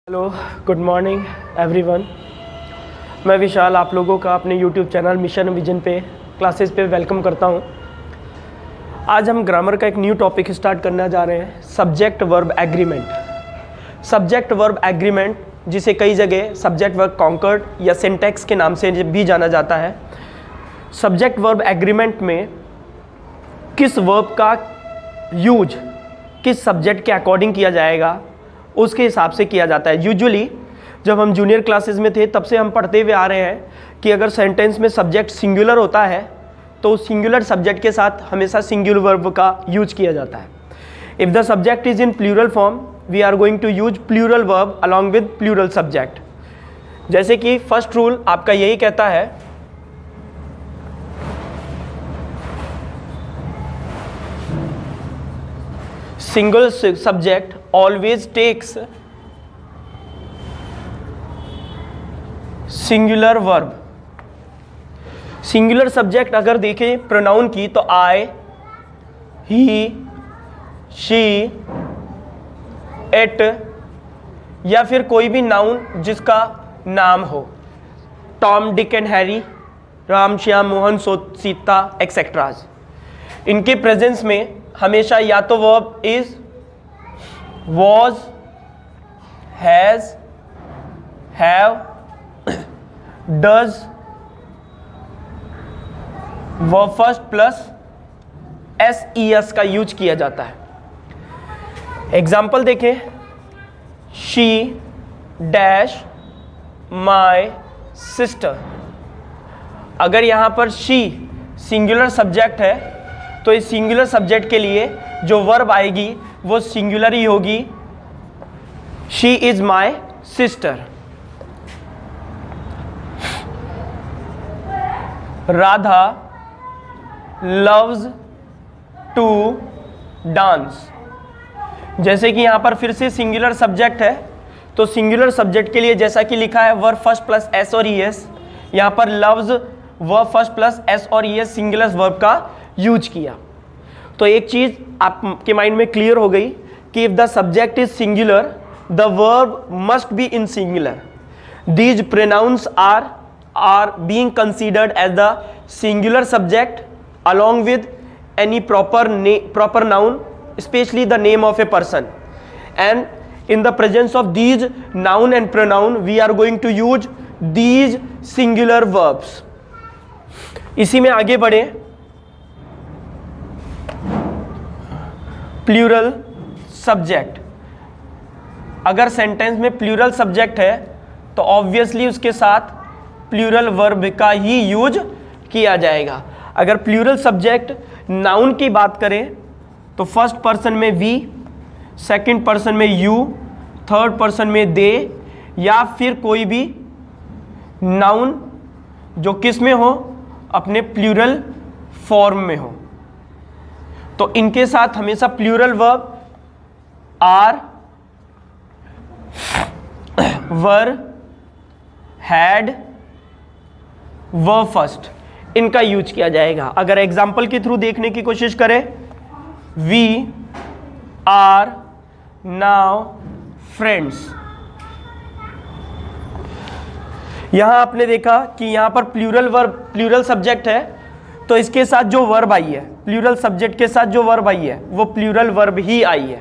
Hello, good morning everyone. मैं विशाल आप लोगों का अपने यूट्यूब चैनल मिशन विजन पे क्लासेस पे वेलकम करता हूँ। आज हम ग्रामर का एक न्यू टॉपिक स्टार्ट करने जा रहे हैं, subject verb agreement. Subject verb agreement, जिसे कई जगह सब्जेक्ट वर्ब कॉन्कर्ड या सिंटैक्स के नाम से भी जाना जाता है। सब्जेक्ट वर्ब एग्रीमेंट में किस वर्ब का यूज किस सब्जेक्ट के अकॉर्डिंग किया जाएगा उसके हिसाब से किया जाता है। यूजुअली जब हम जूनियर क्लासेस में थे तब से हम पढ़ते हुए आ रहे हैं कि अगर सेंटेंस में सब्जेक्ट सिंगुलर होता है तो उस सिंगुलर सब्जेक्ट के साथ हमेशा सिंगुलर वर्ब का यूज किया जाता है। If the subject is in plural form we are going to use plural verb along with plural subject. जैसे कि फर्स्ट रूल आपका यही कहता है, single subject always takes singular verb। Singular subject अगर देखें प्रोनाउन की तो आई, ही, शी, इट या फिर कोई भी नाउन जिसका नाम हो, Tom, Dick and Harry, Ram, Shyam, Mohan, Sita etceteras. इनके प्रेजेंस में हमेशा या तो verb is, was, has, have, does, verb first plus ses का यूज किया जाता है। एग्जाम्पल देखें, she डैश my sister। अगर यहां पर she सिंगुलर सब्जेक्ट है तो इस सिंगुलर सब्जेक्ट के लिए जो वर्ब आएगी वो सिंगुलर ही होगी, she is my sister. Radha loves to dance. जैसे कि यहां पर फिर से सिंगुलर सब्जेक्ट है तो सिंगुलर सब्जेक्ट के लिए जैसा कि लिखा है वर्ब फर्स्ट प्लस एस और ई एस, यहां पर loves verb first plus S और ई एस सिंगुलर वर्ब का यूज किया। तो एक चीज आपके माइंड में क्लियर हो गई कि if the subject is singular the verb must be in singular. These pronouns are being considered as the singular subject along with any proper noun, especially the name of a person, and in the presence of these noun and pronoun we are going to use these singular verbs। इसी में आगे बढ़े, plural subject. अगर sentence में plural subject है तो obviously उसके साथ प्लूरल वर्ब का ही यूज किया जाएगा। अगर प्लूरल सब्जेक्ट नाउन की बात करें तो फर्स्ट पर्सन में वी, सेकंड पर्सन में यू, थर्ड पर्सन में दे, या फिर कोई भी नाउन जो किस में हो, अपने प्लूरल फॉर्म में हो, तो इनके साथ हमेशा plural verb are, were, had, verb first इनका यूज किया जाएगा। अगर एग्जाम्पल के थ्रू देखने की कोशिश करें, वी आर नाउ फ्रेंड्स। यहां आपने देखा कि यहां पर प्लूरल वर्ब प्लूरल सब्जेक्ट है तो इसके साथ जो वर्ब आई है, प्लूरल सब्जेक्ट के साथ जो वर्ब आई है वो प्लूरल वर्ब ही आई है।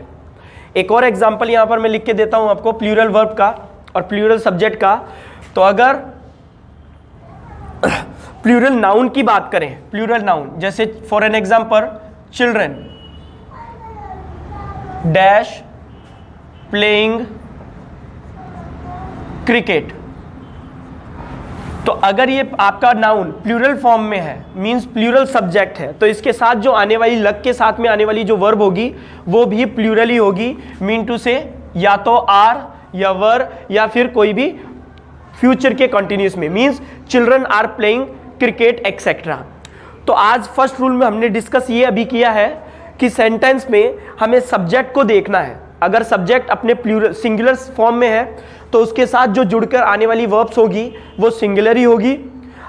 एक और एग्जांपल यहां पर मैं लिख के देता हूं आपको प्लूरल वर्ब का और प्लूरल सब्जेक्ट का। तो अगर प्लूरल नाउन की बात करें, प्लूरल नाउन जैसे for an example children dash playing cricket. तो अगर ये आपका नाउन प्लूरल फॉर्म में है, मींस प्लूरल सब्जेक्ट है, तो इसके साथ जो आने वाली लग के साथ में आने वाली जो वर्ब होगी वो भी प्लूरल ही होगी। मीन टू से या तो आर या वर या फिर कोई भी फ्यूचर के कंटिन्यूस में, means children are playing cricket etcetera. तो आज फर्स्ट रूल में हमने डिस्कस ये अभी किया है कि सेंटेंस में हमें सब्जेक्ट को देखना है। अगर सब्जेक्ट अपने प्लूरल सिंगुलर फॉर्म में है तो उसके साथ जो जुड़कर आने वाली वर्ब्स होगी वो सिंगुलर ही होगी।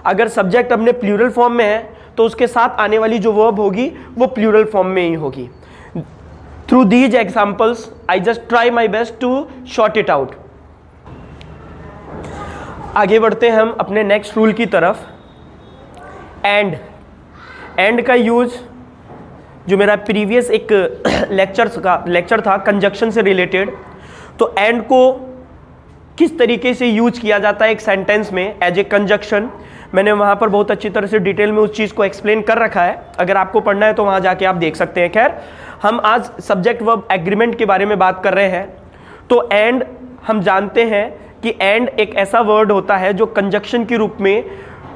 अगर सब्जेक्ट अपने प्लूरल फॉर्म में है तो उसके साथ आने वाली जो वर्ब होगी वो प्लूरल फॉर्म में ही होगी। Through these examples, I just try my best to sort it out. आगे बढ़ते हैं हम अपने नेक्स्ट रूल की तरफ। एंड का यूज, जो मेरा प्रीवियस एक लेक्चर था कंजक्शन से रिलेटेड, तो एंड को किस तरीके से यूज किया जाता है एक सेंटेंस में एज ए कंजक्शन, मैंने वहाँ पर बहुत अच्छी तरह से डिटेल में उस चीज़ को एक्सप्लेन कर रखा है। अगर आपको पढ़ना है तो वहाँ जाके आप देख सकते हैं। खैर, हम आज सब्जेक्ट वर्ब एग्रीमेंट के बारे में बात कर रहे हैं। तो एंड हम जानते हैं कि एंड एक ऐसा वर्ड होता है जो कंजक्शन के रूप में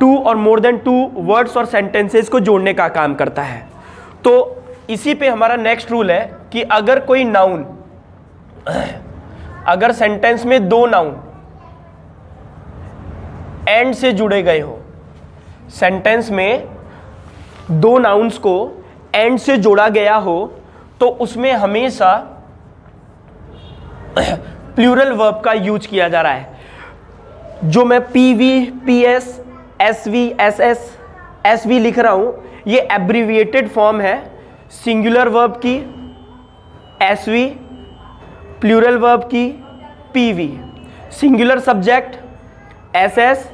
टू और मोर देन टू वर्ड्स और सेंटेंसेस को जोड़ने का काम करता है। तो इसी पे हमारा नेक्स्ट रूल है कि अगर कोई नाउन, अगर सेंटेंस में दो नाउन एंड से जुड़े गए हो, सेंटेंस में दो नाउन्स को एंड से जोड़ा गया हो, तो उसमें हमेशा प्लूरल वर्ब का यूज किया जा रहा है। जो मैं PV, PS, SV, SS, SV लिख रहा हूं, ये एब्रीविएटेड फॉर्म है सिंगुलर वर्ब की एसवी, प्लूरल वर्ब की PV, singular subject SS,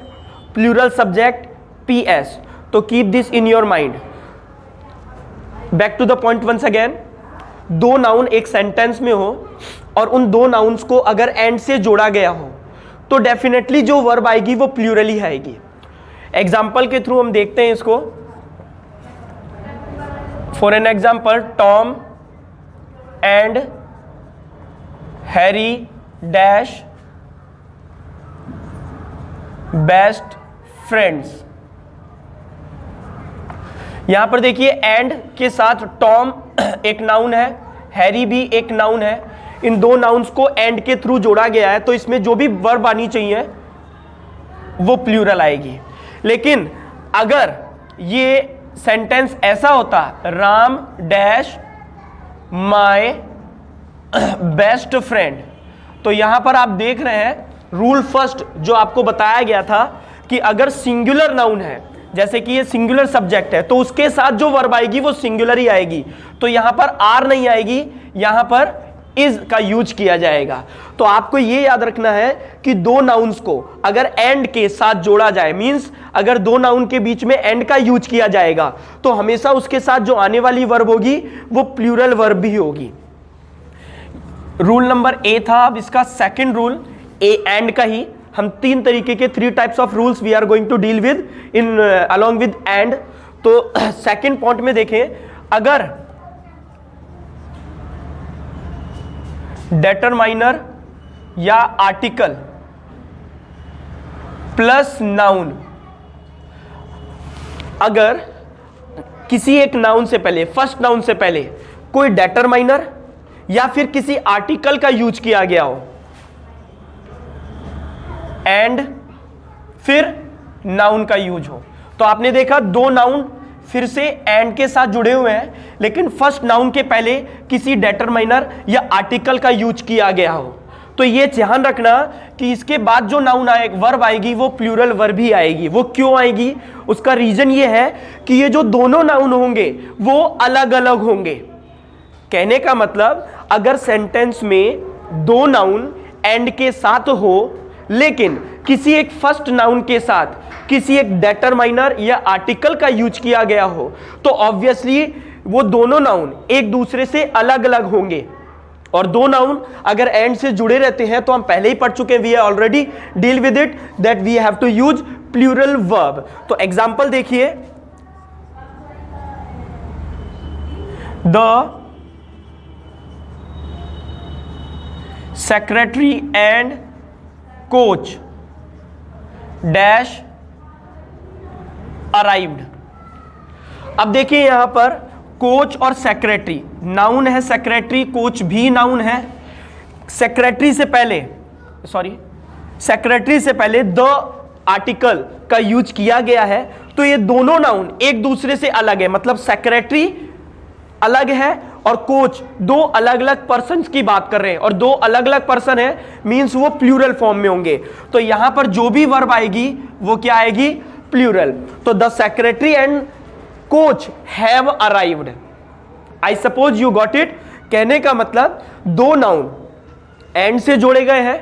plural subject PS. तो keep this in your mind. Back to the point once again, दो नाउन एक सेंटेंस में हो और उन दो नाउन्स को अगर एंड से जोड़ा गया हो तो डेफिनेटली जो वर्ब आएगी वो प्लूरल ही आएगी। एग्जाम्पल के थ्रू हम देखते हैं इसको। For an example, Tom and Harry dash best friends. यहां पर देखिए एंड के साथ टॉम एक नाउन है, हैरी भी एक नाउन है। इन दो नाउन्स को एंड के थ्रू जोड़ा गया है, तो इसमें जो भी वर्ब आनी चाहिए वो प्लूरल आएगी। लेकिन अगर ये सेंटेंस ऐसा होता, Ram dash my best friend, तो यहां पर आप देख रहे हैं रूल फर्स्ट जो आपको बताया गया था कि अगर सिंगुलर नाउन है, जैसे कि ये सिंगुलर सब्जेक्ट है, तो उसके साथ जो वर्ब आएगी वो सिंगुलर ही आएगी। तो यहां पर आर नहीं आएगी, यहां पर इज का यूज किया जाएगा। तो आपको ये याद रखना है कि दो नाउन्स को अगर एंड के साथ जोड़ा जाए, मींस अगर दो नाउन के बीच में एंड का यूज किया जाएगा, तो हमेशा उसके साथ जो आने वाली वर्ब होगी वो प्लूरल वर्ब भी होगी। रूल नंबर ए था। अब इसका सेकंड रूल ए एंड का ही, हम तीन तरीके के 3 types of rules we are going to deal with in along with and. तो सेकंड पॉइंट में देखें, अगर डेटरमाइनर या आर्टिकल प्लस नाउन, अगर किसी एक नाउन से पहले, फर्स्ट नाउन से पहले कोई डेटरमाइनर या फिर किसी आर्टिकल का यूज किया गया हो एंड फिर नाउन का यूज हो, तो आपने देखा दो नाउन फिर से एंड के साथ जुड़े हुए हैं, लेकिन फर्स्ट नाउन के पहले किसी डेटरमाइनर या आर्टिकल का यूज किया गया हो, तो ये ध्यान रखना कि इसके बाद जो नाउन वर्ब आएगी वो प्लूरल वर्ब ही आएगी। वो क्यों आएगी? उसका रीजन ये है कि ये जो दोनों नाउन होंगे वो अलग अलग होंगे। कहने का मतलब, अगर सेंटेंस में दो नाउन एंड के साथ हो, लेकिन किसी एक फर्स्ट नाउन के साथ किसी एक डेटरमाइनर या आर्टिकल का यूज किया गया हो, तो ऑब्वियसली वो दोनों नाउन एक दूसरे से अलग अलग होंगे। और दो नाउन अगर एंड से जुड़े रहते हैं तो हम पहले ही पढ़ चुके हैं, we are already deal with it that we have to use plural verb. तो एग्जांपल देखिए, the secretary and coach dash arrived. अब देखिए यहां पर कोच और सेक्रेटरी नाउन है, सेक्रेटरी, कोच भी नाउन है। सेक्रेटरी से पहले द आर्टिकल का यूज किया गया है, तो ये दोनों नाउन एक दूसरे से अलग है। मतलब सेक्रेटरी अलग है और कोच दो अलग अलग पर्सन्स की बात कर रहे हैं, और दो अलग अलग पर्सन है मींस वो प्लूरल फॉर्म में होंगे। तो यहां पर जो भी वर्ब आएगी वो क्या आएगी? प्लूरल। तो the secretary and coach have arrived. I suppose you got it. कहने का मतलब दो नाउन एंड से जोड़े गए हैं,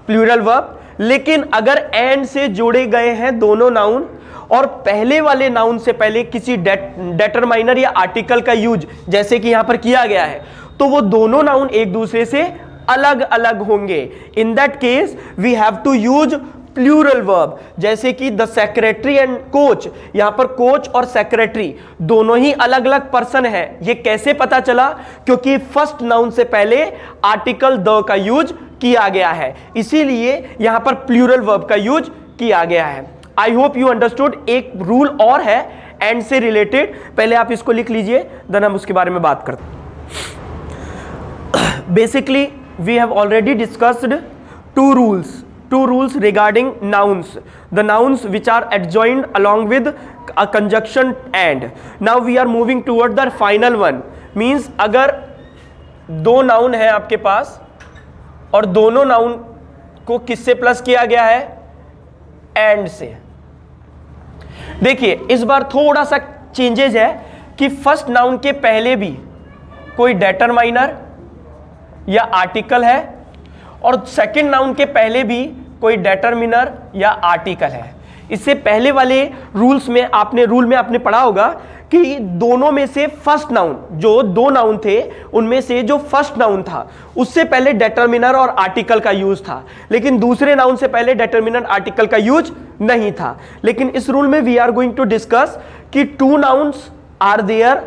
प्लूरल वर्ब, लेकिन अगर एंड से जोड़े गए हैं दोनों नाउन और पहले वाले नाउन से पहले किसी डेटरमाइनर या आर्टिकल का यूज जैसे कि यहां पर किया गया है, तो वो दोनों नाउन एक दूसरे से अलग अलग होंगे। In that case we have to use plural verb, जैसे कि द सेक्रेटरी एंड कोच। यहां पर कोच और सेक्रेटरी दोनों ही अलग अलग पर्सन है। ये कैसे पता चला? क्योंकि फर्स्ट नाउन से पहले आर्टिकल द का यूज किया गया है, इसीलिए यहां पर प्लूरल वर्ब का यूज किया गया है। I hope you understood. एक रूल और है एंड से रिलेटेड, पहले आप इसको लिख लीजिए, देन हम उसके बारे में बात करते हैं। Basically we have already discussed two rules regarding nouns, the nouns which are adjoined along with a conjunction and. Now we are moving toward the final one, means अगर दो नाउन है आपके पास और दोनों नाउन को किससे प्लस किया गया है? एंड से। देखिए इस बार थोड़ा सा चेंजेस है कि फर्स्ट नाउन के पहले भी कोई डेटरमाइनर या आर्टिकल है और सेकंड नाउन के पहले भी कोई डेटरमिनर या आर्टिकल है। इससे पहले वाले रूल में आपने पढ़ा होगा कि दोनों में से फर्स्ट नाउन, जो दो नाउन थे उनमें से जो फर्स्ट नाउन था उससे पहले डेटरमिनर और आर्टिकल का यूज था, लेकिन दूसरे नाउन से पहले डेटरमिनर आर्टिकल का यूज नहीं था। लेकिन इस रूल में we are going to discuss कि two nouns are there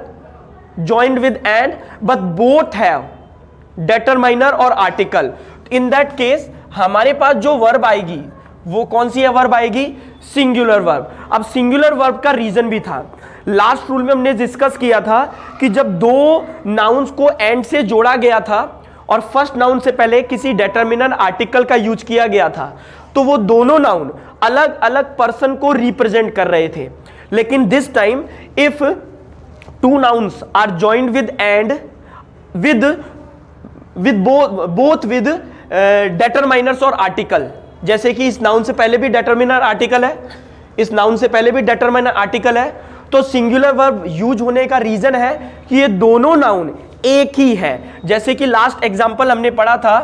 joined with and but both have determiner और आर्टिकल। इन दैट केस हमारे पास जो वर्ब आएगी वो कौन सी है? वर्ब आएगी सिंगुलर वर्ब। अब सिंगुलर वर्ब का रीजन भी था, लास्ट रूल में हमने डिस्कस किया था कि जब दो नाउन्स को एंड से जोड़ा गया था और फर्स्ट नाउन से पहले किसी डेटरमिनर आर्टिकल का यूज किया गया था, तो वो दोनों नाउन अलग अलग पर्सन को रिप्रेजेंट कर रहे थे। लेकिन this time if two nouns are joined with and with both with determiners और आर्टिकल, जैसे कि इस नाउन से पहले भी डेटरमिनर आर्टिकल है, इस नाउन से पहले भी डेटरमाइनर आर्टिकल है, तो सिंगुलर वर्ब यूज होने का रीजन है कि ये दोनों नाउन एक ही है। जैसे कि लास्ट एग्जांपल हमने पढ़ा था,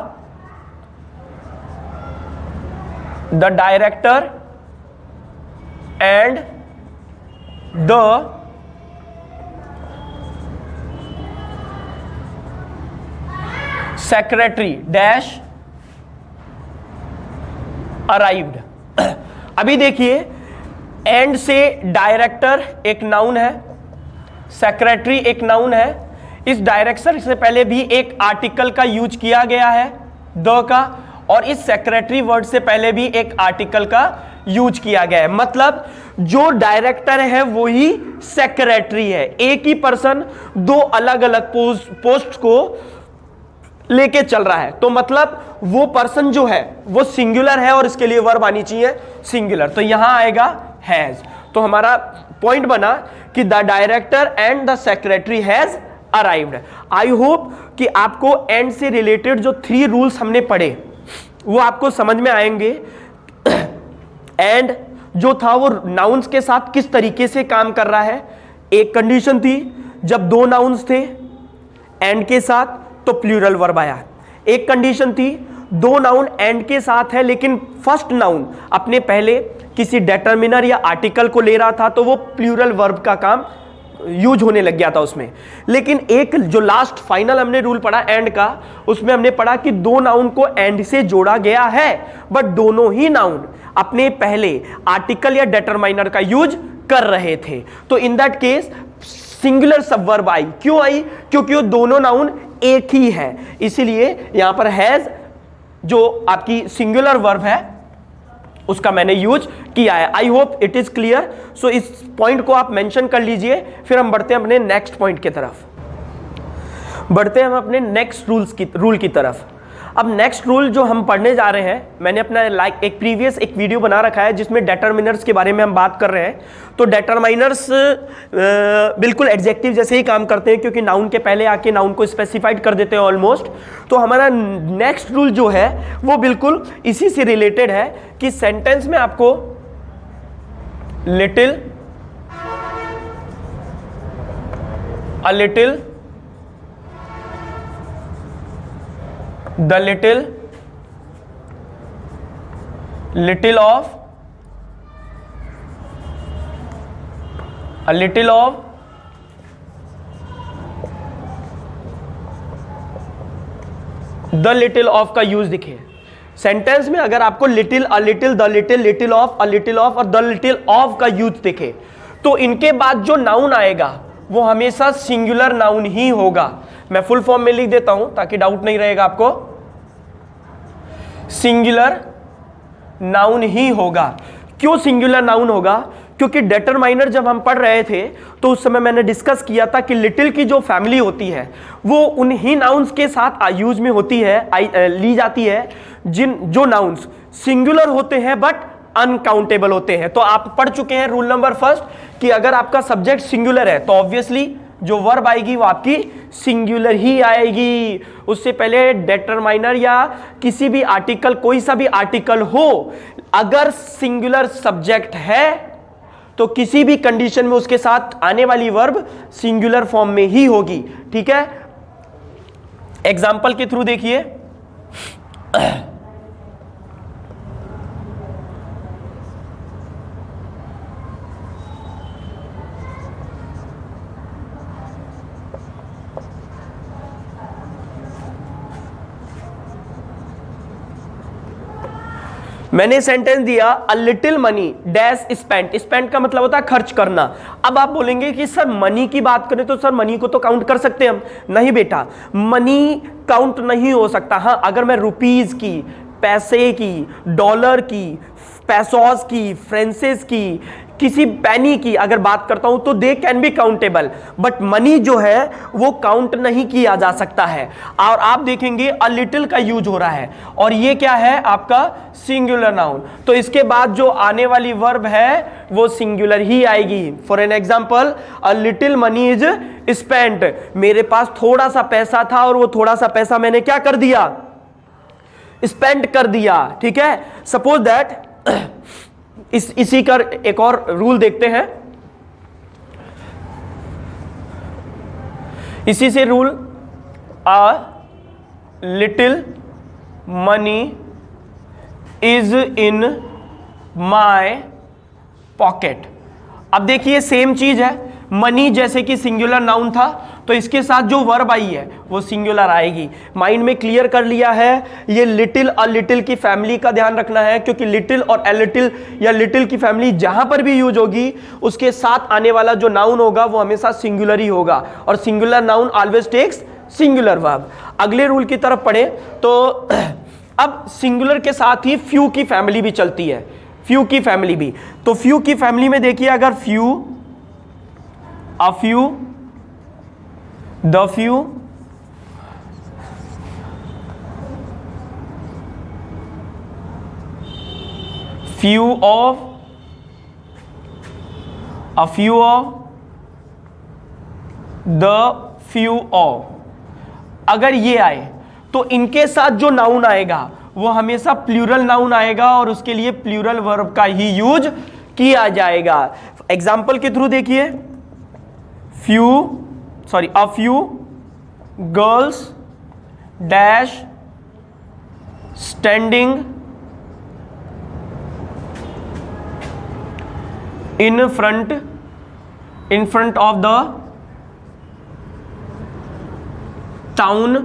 the director and the secretary dash arrived. अभी देखिए एंड से डायरेक्टर एक नाउन है, सेक्रेटरी एक नाउन है, इस डायरेक्टर से पहले भी एक आर्टिकल का यूज किया गया है द का, और इस सेक्रेटरी वर्ड से पहले भी एक आर्टिकल का यूज किया गया है। मतलब जो डायरेक्टर है वो ही सेक्रेटरी है। एक ही पर्सन दो अलग अलग पोस्ट को लेके चल रहा है, तो मतलब वो पर्सन जो है वो सिंगुलर है और इसके लिए वर्ब आनी चाहिए सिंगुलर, तो यहां आएगा हैज। तो हमारा पॉइंट बना कि the director and the secretary has arrived. I hope कि आपको एंड से रिलेटेड जो 3 रूल्स हमने पढ़े वो आपको समझ में आएंगे। एंड जो था वो नाउन्स के साथ किस तरीके से काम कर रहा है। एक कंडीशन थी जब दो नाउन्स थे एंड के साथ तो प्लूरल वर्ब आया। एक कंडीशन थी दो नाउन एंड के साथ है लेकिन फर्स्ट नाउन अपने पहले किसी डेटरमिनर या आर्टिकल को ले रहा था, तो वो प्लूरल वर्ब का काम यूज होने लग गया था उसमें। लेकिन एक जो लास्ट फाइनल हमने रूल पढ़ा एंड का, उसमें हमने पढ़ा कि दो नाउन को एंड से जोड़ा गया है बट दोनों ही नाउन अपने पहले आर्टिकल या डेटरमाइनर का यूज कर रहे थे। तो इन दैट केस सिंगुलर सबवर्ब आई। क्यों आई? क्योंकि वो दोनों नाउन एक ही है, इसीलिए यहां पर हैज जो आपकी सिंगुलर वर्ब है उसका मैंने यूज किया है। I hope it is clear. So इस पॉइंट को आप मेंशन कर लीजिए, फिर हम बढ़ते हैं अपने नेक्स्ट पॉइंट की तरफ। बढ़ते हैं हम अपने नेक्स्ट रूल की तरफ। अब नेक्स्ट रूल जो हम पढ़ने जा रहे हैं, मैंने अपना एक प्रीवियस एक वीडियो बना रखा है जिसमें डेटरमिनर्स के बारे में हम बात कर रहे हैं। तो डेटरमाइनर्स बिल्कुल एडजेक्टिव जैसे ही काम करते हैं क्योंकि नाउन के पहले आके नाउन को स्पेसिफाइड कर देते हैं ऑलमोस्ट। तो हमारा नेक्स्ट रूल जो है वो बिल्कुल इसी से रिलेटेड है कि सेंटेंस में आपको little, a little, the little, little of, a little of the little of का यूज दिखे सेंटेंस में। अगर आपको little, a little, the little, little of, a little of और द लिटिल ऑफ का यूज दिखे तो इनके बाद जो नाउन आएगा वो हमेशा सिंगुलर नाउन ही होगा। मैं फुल फॉर्म में लिख देता हूं ताकि डाउट नहीं रहेगा आपको। सिंगुलर नाउन ही होगा। क्यों सिंगुलर नाउन होगा? क्योंकि डिटरमाइनर जब हम पढ़ रहे थे तो उस समय मैंने डिस्कस किया था कि लिटिल की जो फैमिली होती है वो उन्हीं नाउन्स के साथ यूज में होती है, ली जाती है जो नाउन्स सिंगुलर होते हैं बट अनकाउंटेबल होते हैं। तो आप पढ़ चुके हैं रूल नंबर फर्स्ट कि अगर आपका सब्जेक्ट सिंगुलर है तो ऑब्वियसली जो वर्ब आएगी वो आपकी सिंगुलर ही आएगी। उससे पहले डिटरमाइनर या किसी भी आर्टिकल, कोई सा भी आर्टिकल हो, अगर सिंगुलर सब्जेक्ट है तो किसी भी कंडीशन में उसके साथ आने वाली वर्ब सिंगुलर फॉर्म में ही होगी। ठीक है, एग्जाम्पल के थ्रू देखिए। मैंने सेंटेंस दिया a little money dash spent. Spent का मतलब होता है खर्च करना। अब आप बोलेंगे कि सर मनी की बात करें तो सर मनी को तो काउंट कर सकते हैं हम। नहीं बेटा, मनी काउंट नहीं हो सकता। हाँ, अगर मैं रुपीज की, पैसे की, डॉलर की, पैसोस की, फ्रेंसेस की, किसी पैनी की अगर बात करता हूं तो they can be countable, but money जो है वो काउंट नहीं किया जा सकता है। और आप देखेंगे अ लिटिल का यूज हो रहा है और ये क्या है आपका सिंगुलर नाउन, तो इसके बाद जो आने वाली वर्ब है वो सिंगुलर ही आएगी। For an example, a little money is spent. मेरे पास थोड़ा सा पैसा था और वो थोड़ा सा पैसा मैंने क्या कर दिया? स्पेंड कर दिया। ठीक है, सपोज दैट इसी का एक और रूल देखते हैं। इसी से rule, a little money is in my pocket. अब देखिए सेम चीज है, मनी जैसे कि सिंगुलर नाउन था तो इसके साथ जो वर्ब आई है वो सिंगुलर आएगी। माइंड में क्लियर कर लिया है। ये लिटिल, अ लिटिल की फैमिली का ध्यान रखना है क्योंकि लिटिल और अ लिटिल या लिटिल की फैमिली जहां पर भी यूज होगी उसके साथ आने वाला जो नाउन होगा वो हमेशा सिंगुलर ही होगा और singular noun always takes singular verb. अगले रूल की तरफ पढ़े तो अब सिंगुलर के साथ ही फ्यू की फैमिली भी चलती है। फ्यू की फैमिली भी, तो फ्यू की फैमिली में देखिए अगर few, a few, the few, few of, a few of, the few of, अगर ये आए तो इनके साथ जो नाउन आएगा वो हमेशा प्लूरल नाउन आएगा और उसके लिए प्लूरल वर्ब का ही यूज किया जाएगा। एग्जाम्पल के थ्रू देखिए, अ few girls dash standing in front of the town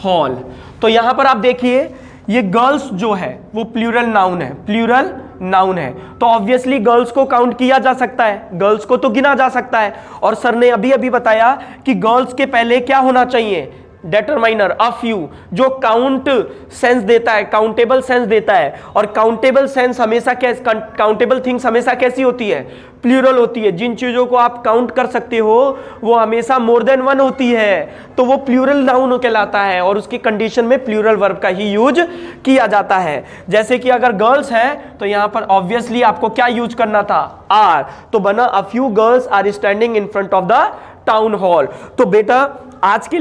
hall. तो यहां पर आप देखिए ये गर्ल्स जो है वो प्लूरल नाउन है, तो ऑब्वियसली गर्ल्स को काउंट किया जा सकता है, गर्ल्स को तो गिना जा सकता है। और सर ने अभी अभी बताया कि गर्ल्स के पहले क्या होना चाहिए? डिटरमाइनर, अ फ्यू, जो काउंट सेंस देता है, काउंटेबल सेंस देता है। और काउंटेबल सेंस हमेशा काउंटेबल थिंग्स हमेशा कैसी होती है? प्लूरल होती है। जिन चीजों को आप काउंट कर सकते हो वो हमेशा मोर देन वन होती है, तो वो प्लूरल नाउन कहलाता है और उसकी कंडीशन में प्लूरल वर्ब का ही यूज किया जाता है। जैसे कि अगर गर्ल्स है तो यहां पर ऑब्वियसली आपको क्या यूज करना था? आर, तो बना a few girls are standing in front of the town hall. तो बेटा आज की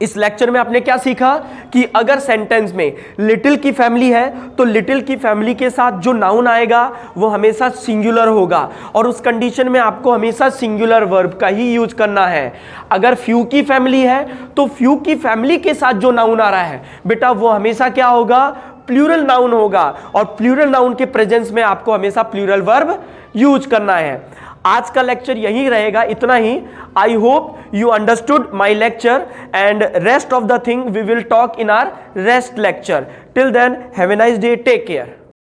इस लेक्चर में आपने क्या सीखा कि अगर सेंटेंस में लिटिल की फैमिली है तो लिटिल की फैमिली के साथ जो नाउन आएगा वो हमेशा सिंगुलर होगा और उस कंडीशन में आपको हमेशा सिंगुलर वर्ब का ही यूज करना है। अगर फ्यू की फैमिली है तो फ्यू की फैमिली के साथ जो नाउन आ रहा है बेटा वो हमेशा क्या होगा? प्लूरल नाउन होगा और प्लूरल नाउन के प्रेजेंस में आपको हमेशा प्लूरल वर्ब यूज करना है। आज का लेक्चर यही रहेगा, इतना ही। I hope you understood my lecture and rest of the thing we will talk in our rest lecture. Till then have a nice day, take care.